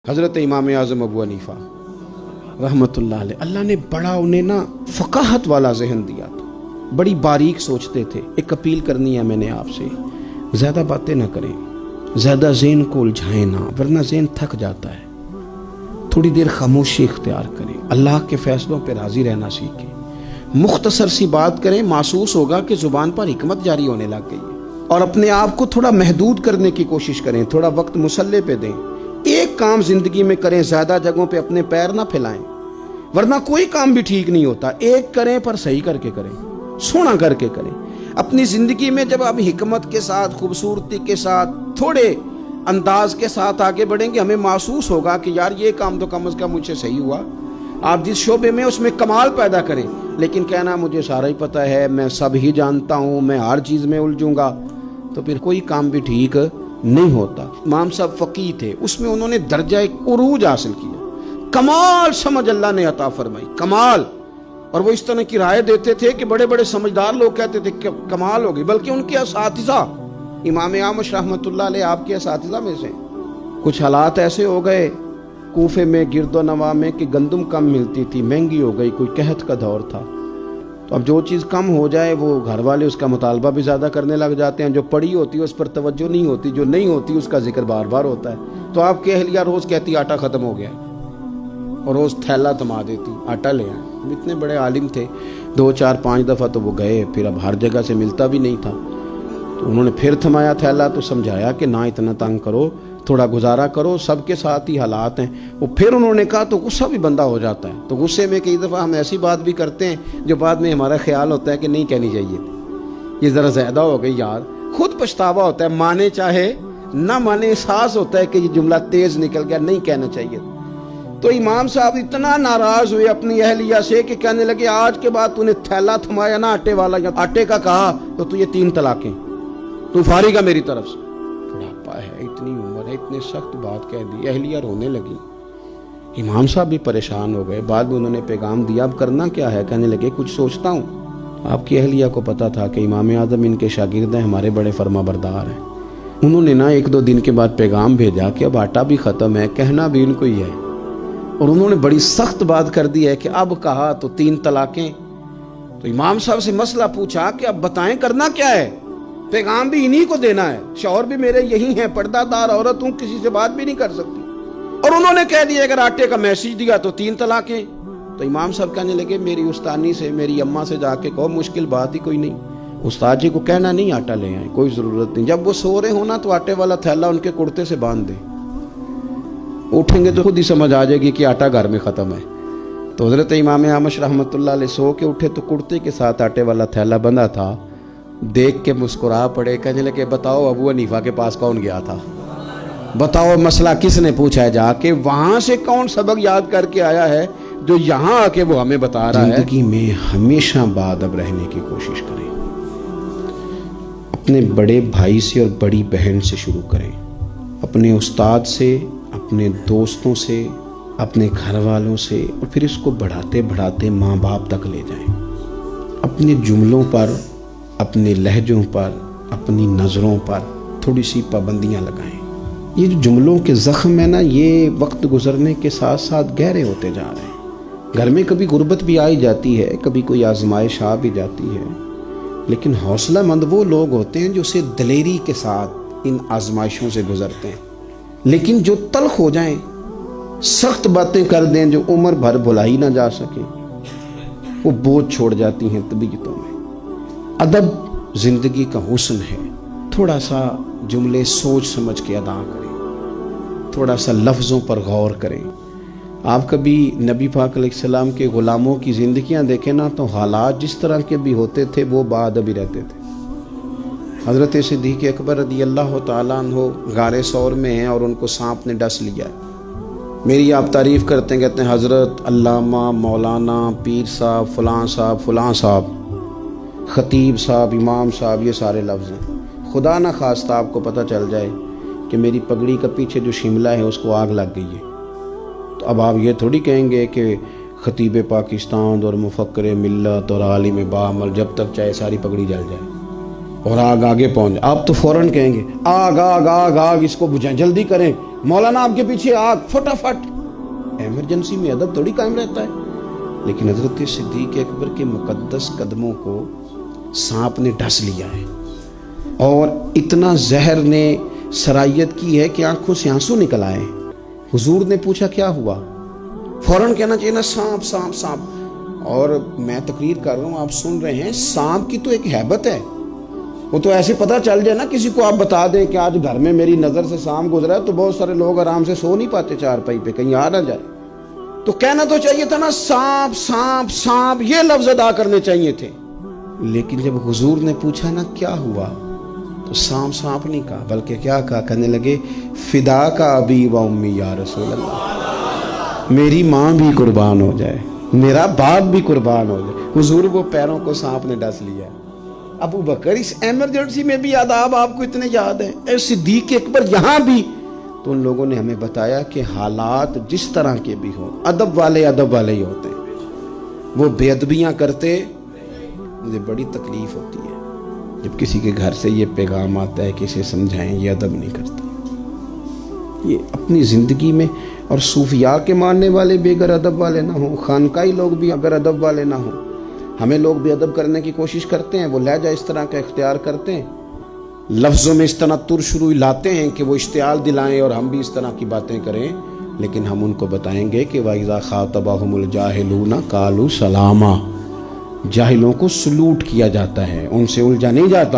حضرت امام اعظم ابو حنیفہ رحمۃ اللہ علیہ، اللہ نے بڑا انہیں نا فقاہت والا ذہن دیا تھا، بڑی باریک سوچتے تھے۔ ایک اپیل کرنی ہے میں نے آپ سے، زیادہ باتیں نہ کریں، زیادہ ذہن کو الجھائیں نہ، ورنہ ذہن تھک جاتا ہے۔ تھوڑی دیر خاموشی اختیار کریں، اللہ کے فیصلوں پہ راضی رہنا سیکھیں، مختصر سی بات کریں، محسوس ہوگا کہ زبان پر حکمت جاری ہونے لگ گئی ہے۔ اور اپنے آپ کو تھوڑا محدود کرنے کی کوشش کریں، تھوڑا وقت مسلح پہ دیں۔ ایک کام زندگی میں کریں، زیادہ جگہوں پہ اپنے پیر نہ پھیلائیں، ورنہ کوئی کام بھی ٹھیک نہیں ہوتا۔ ایک کریں پر صحیح کر کے کریں، سونا کر کے کریں۔ اپنی زندگی میں جب آپ حکمت کے ساتھ، خوبصورتی کے ساتھ، تھوڑے انداز کے ساتھ آگے بڑھیں گے، ہمیں محسوس ہوگا کہ یار یہ کام تو کم از کم مجھ سے صحیح ہوا۔ آپ جس شعبے میں اس میں کمال پیدا کریں، لیکن کہنا مجھے سارا ہی پتہ ہے، میں سب ہی جانتا ہوں، میں ہر چیز میں الجھوں گا، تو پھر کوئی کام بھی ٹھیک نہیں ہوتا۔ امام صاحب فقیہ تھے، اس میں انہوں نے درجہ عروج حاصل کیا، کمال سمجھ اللہ نے عطا فرمائی، کمال۔ اور وہ اس طرح کی رائے دیتے تھے کہ بڑے بڑے سمجھدار لوگ کہتے تھے کہ کمال ہو گئی، بلکہ ان کے اساتذہ امام اعمش رحمۃ اللہ علیہ آپ کے اساتذہ میں سے کچھ حالات ایسے ہو گئے کوفے میں، گرد و نواح میں، کہ گندم کم ملتی تھی، مہنگی ہو گئی، کوئی قحط کا دور تھا۔ تو اب جو چیز کم ہو جائے وہ گھر والے اس کا مطالبہ بھی زیادہ کرنے لگ جاتے ہیں، جو پڑی ہوتی ہے اس پر توجہ نہیں ہوتی، جو نہیں ہوتی اس کا ذکر بار بار ہوتا ہے۔ تو آپ کی اہلیہ روز کہتی آٹا ختم ہو گیا، اور روز تھیلا تھما دیتی آٹا لے آئے۔ اتنے بڑے عالم تھے، 2 4 5 دفعہ تو وہ گئے، پھر اب ہر جگہ سے ملتا بھی نہیں تھا، تو انہوں نے پھر تھمایا تھیلا، تو سمجھایا کہ نہ اتنا تنگ کرو، تھوڑا گزارا کرو، سب کے ساتھ ہی حالات ہیں۔ وہ پھر انہوں نے کہا تو غصہ بھی بندہ ہو جاتا ہے، تو غصے میں کئی دفعہ ہم ایسی بات بھی کرتے ہیں جو بعد میں ہمارا خیال ہوتا ہے کہ نہیں کہنی چاہیے تھی، یہ ذرا زیادہ ہو گئی یار، خود پچھتاوا ہوتا ہے، مانے چاہے نہ مانے، احساس ہوتا ہے کہ یہ جملہ تیز نکل گیا، نہیں کہنا چاہیے۔ تو امام صاحب اتنا ناراض ہوئے اپنی اہلیہ سے کہ کہنے لگے آج کے بعد تو نے تھیلا تھمایا نا آٹے والا یا آٹے کا کہا تو یہ 3 طلاقیں، تو فارغ ہے میری طرف سے۔ بڑھاپا ہے، اتنی عمر ہے، اتنے سخت بات کہہ دی، اہلیہ رونے لگی۔ امام صاحب بھی پریشان ہو گئے، بعد میں انہوں نے پیغام دیا اب کرنا کیا ہے، کہنے لگے کچھ سوچتا ہوں۔ آپ کی اہلیہ کو پتا تھا کہ امام اعظم ان کے شاگرد ہیں، ہمارے بڑے فرما بردار ہیں۔ انہوں نے نا 1 2 دن کے بعد پیغام بھیجا کہ اب آٹا بھی ختم ہے، کہنا بھی ان کو ہی ہے، اور انہوں نے بڑی سخت بات کر دی ہے کہ اب کہا تو 3 طلاقیں۔ تو امام صاحب سے مسئلہ پوچھا کہ اب بتائیں کرنا کیا ہے، پیغام بھی انہی کو دینا ہے، شوہر بھی میرے یہی ہیں، پردہ دار عورت ہوں، کسی سے بات بھی نہیں کر سکتی، اور انہوں نے کہہ دیا اگر آٹے کا میسج دیا تو 3 طلاقیں۔ تو امام صاحب کہنے لگے میری استانی سے، میری اماں سے جا کے کہو، مشکل بات ہی کوئی نہیں، استاد جی کو کہنا نہیں آٹا لے آئیں، کوئی ضرورت نہیں، جب وہ سو رہے ہونا تو آٹے والا تھیلا ان کے کرتے سے باندھ دیں، اٹھیں گے تو خود ہی سمجھ آ جائے گی کہ آٹا گھر میں ختم ہے۔ تو حضرت امام اعمش رحمۃ اللہ علیہ سو کے اٹھے تو کرتے کے ساتھ آٹے والا تھیلا بندھا تھا، دیکھ کے مسکرا پڑے، کہنے لگے بتاؤ ابو حنیفہ کے پاس کون گیا تھا، بتاؤ مسئلہ کس نے پوچھا ہے جا کے، وہاں سے کون سبق یاد کر کے آیا ہے جو یہاں آ کے وہ ہمیں بتا رہا ہے۔ زندگی میں ہمیشہ باادب رہنے کی کوشش کریں، اپنے بڑے بھائی سے اور بڑی بہن سے شروع کریں، اپنے استاد سے، اپنے دوستوں سے، اپنے گھر والوں سے، اور پھر اس کو بڑھاتے بڑھاتے ماں باپ تک لے جائیں۔ اپنے جملوں پر، اپنے لہجوں پر، اپنی نظروں پر تھوڑی سی پابندیاں لگائیں۔ یہ جو جملوں کے زخم ہے نا، یہ وقت گزرنے کے ساتھ ساتھ گہرے ہوتے جا رہے ہیں۔ گھر میں کبھی غربت بھی آئی جاتی ہے، کبھی کوئی آزمائش آ بھی جاتی ہے، لیکن حوصلہ مند وہ لوگ ہوتے ہیں جو اسے دلیری کے ساتھ ان آزمائشوں سے گزرتے ہیں۔ لیکن جو تلخ ہو جائیں، سخت باتیں کر دیں جو عمر بھر بھلائی نہ جا سکیں، وہ بوجھ چھوڑ جاتی ہیں طبیعتوں میں۔ ادب زندگی کا حسن ہے، تھوڑا سا جملے سوچ سمجھ کے ادا کریں، تھوڑا سا لفظوں پر غور کریں۔ آپ کبھی نبی پاک علیہ السلام کے غلاموں کی زندگیاں دیکھیں نا، تو حالات جس طرح کے بھی ہوتے تھے وہ باادبی رہتے تھے۔ حضرت صدیق اکبر رضی اللہ تعالیٰ عنہ غار ثور میں ہیں اور ان کو سانپ نے ڈس لیا ہے۔ میری آپ تعریف کرتے ہیں، کہتے ہیں حضرت علامہ، مولانا، پیر صاحب، فلاں صاحب، فلاں صاحب، خطیب صاحب، امام صاحب، یہ سارے لفظ ہیں۔ خدا نہ خواستہ آپ کو پتہ چل جائے کہ میری پگڑی کا پیچھے جو شملہ ہے اس کو آگ لگ گئی ہے، تو اب آپ یہ تھوڑی کہیں گے کہ خطیب پاکستان اور مفکر ملت اور عالم باعمل جب تک چاہے ساری پگڑی جل جائے، اور آگ آگے پہنچ، آپ تو فوراً کہیں گے آگ آگ آگ آگ، اس کو بجھائیں، جلدی کریں، مولانا آپ کے پیچھے آگ، فٹافٹ۔ ایمرجنسی میں ادب تھوڑی قائم رہتا ہے۔ لیکن حضرت صدیق اکبر کے مقدس قدموں کو سانپ نے ڈس لیا ہے، اور اتنا زہر نے سرایت کی ہے کہ آنکھوں سے آنسو نکل آئے۔ حضور نے پوچھا کیا ہوا، فوراً کہنا چاہیے نا سانپ سانپ سانپ۔ اور میں تقریر کر رہا ہوں، آپ سن رہے ہیں، سانپ کی تو ایک ہیبت ہے، وہ تو ایسے پتہ چل جائے نا، کسی کو آپ بتا دیں کہ آج گھر میں میری نظر سے سانپ گزرا ہے، تو بہت سارے لوگ آرام سے سو نہیں پاتے چارپائی پہ، کہیں آ نہ جائے۔ تو کہنا تو چاہیے تھا نا سانپ سانپ سانپ، یہ لفظ ادا کرنے چاہیے تھے۔ لیکن جب حضور نے پوچھا نا کیا ہوا، تو سانپ سانپ نہیں کہا، بلکہ کیا کہا، کہنے لگے فدا کا ابی و امی یا رسول اللہ، میری ماں بھی قربان ہو جائے، میرا باپ بھی قربان ہو جائے۔ حضور وہ پیروں کو سانپ نے ڈس لیا۔ ابو بکر اس ایمرجنسی میں بھی آداب آپ کو اتنے یاد ہیں، اے صدیق اکبر یہاں بھی۔ تو ان لوگوں نے ہمیں بتایا کہ حالات جس طرح کے بھی ہوں، ادب والے ہی ہوتے ہیں۔ وہ بے ادبیاں کرتے، مجھے بڑی تکلیف ہوتی ہے جب کسی کے گھر سے یہ پیغام آتا ہے کہ اسے سمجھائیں یہ ادب نہیں کرتا۔ یہ اپنی زندگی میں، اور صوفیاء کے ماننے والے بھی اگر ادب والے نہ ہوں، خانقاہی لوگ بھی اگر ادب والے نہ ہوں، ہمیں لوگ بھی ادب کرنے کی کوشش کرتے ہیں، وہ لہجہ اس طرح کا اختیار کرتے ہیں، لفظوں میں اس تنطر شروع لاتے ہیں کہ وہ اشتعال دلائیں اور ہم بھی اس طرح کی باتیں کریں، لیکن ہم ان کو بتائیں گے کہ وَإِذَا خَاطَبَهُمُ الْجَاهِلُونَ قَالُوا سَلَامًا، جاہلوں کو سلوٹ کیا جاتا ہے، ان سے الجھا نہیں جاتا۔